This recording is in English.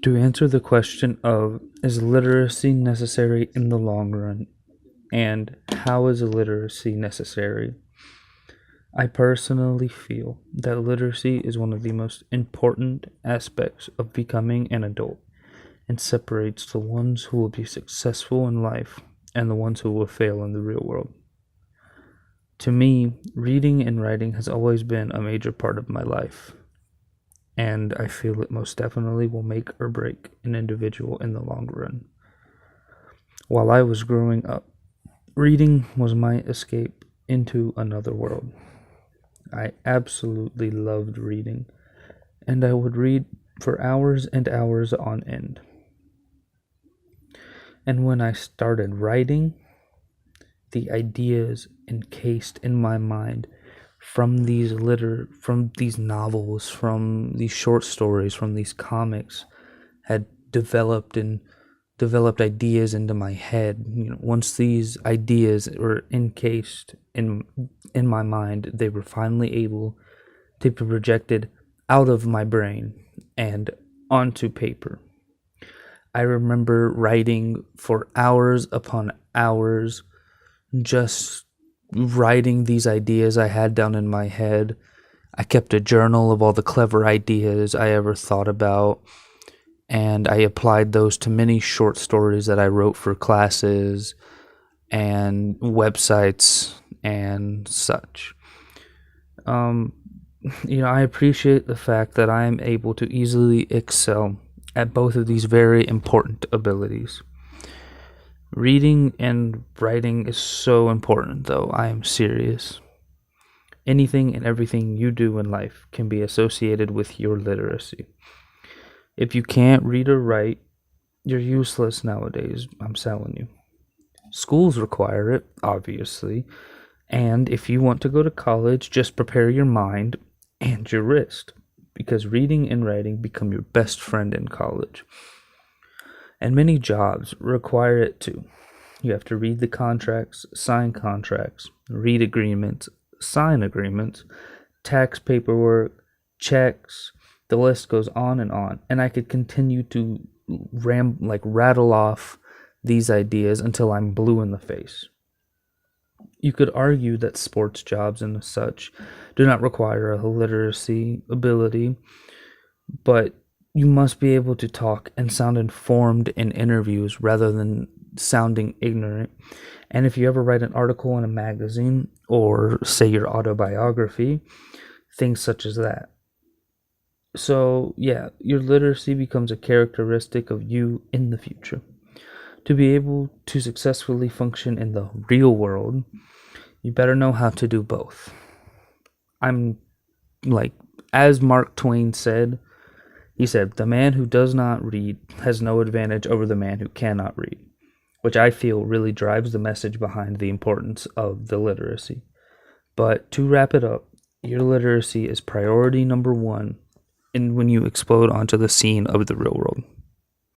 To answer the question of is literacy necessary in the long run and how is literacy necessary, I personally feel that literacy is one of the most important aspects of becoming an adult and separates the ones who will be successful in life and the ones who will fail in the real world. To me, reading and writing has always been a major part of my life, and I feel it most definitely will make or break an individual in the long run. While I was growing up, reading was my escape into another world. I absolutely loved reading, and I would read for hours and hours on end. And when I started writing, the ideas encased in my mind from these novels, from these short stories, from these comics had developed ideas into my head. Once these ideas were encased in my mind, they were finally able to be projected out of my brain and onto paper. I remember writing for hours upon hours, just writing these ideas I had down in my head. I kept a journal of all the clever ideas I ever thought about, and I applied those to many short stories that I wrote for classes and websites and such. I appreciate the fact that I am able to easily excel at both of these very important abilities. Reading and writing is so important, though. I am serious. Anything and everything you do in life can be associated with your literacy. If you can't read or write, you're useless nowadays, I'm telling you. Schools require it, obviously, and if you want to go to college, just prepare your mind and your wrist, because reading and writing become your best friend in college. And many jobs require it too. You have to read the contracts, sign contracts, read agreements, sign agreements, tax paperwork, checks. The list goes on, and I could continue to rattle off these ideas until I'm blue in the face. You could argue that sports jobs and such do not require a literacy ability, but you must be able to talk and sound informed in interviews rather than sounding ignorant. And if you ever write an article in a magazine or say your autobiography, things such as that. So, yeah, your literacy becomes a characteristic of you in the future. To be able to successfully function in the real world, you better know how to do both. As Mark Twain said, he said, "The man who does not read has no advantage over the man who cannot read," which I feel really drives the message behind the importance of the literacy. But to wrap it up, your literacy is priority number one when you explode onto the scene of the real world.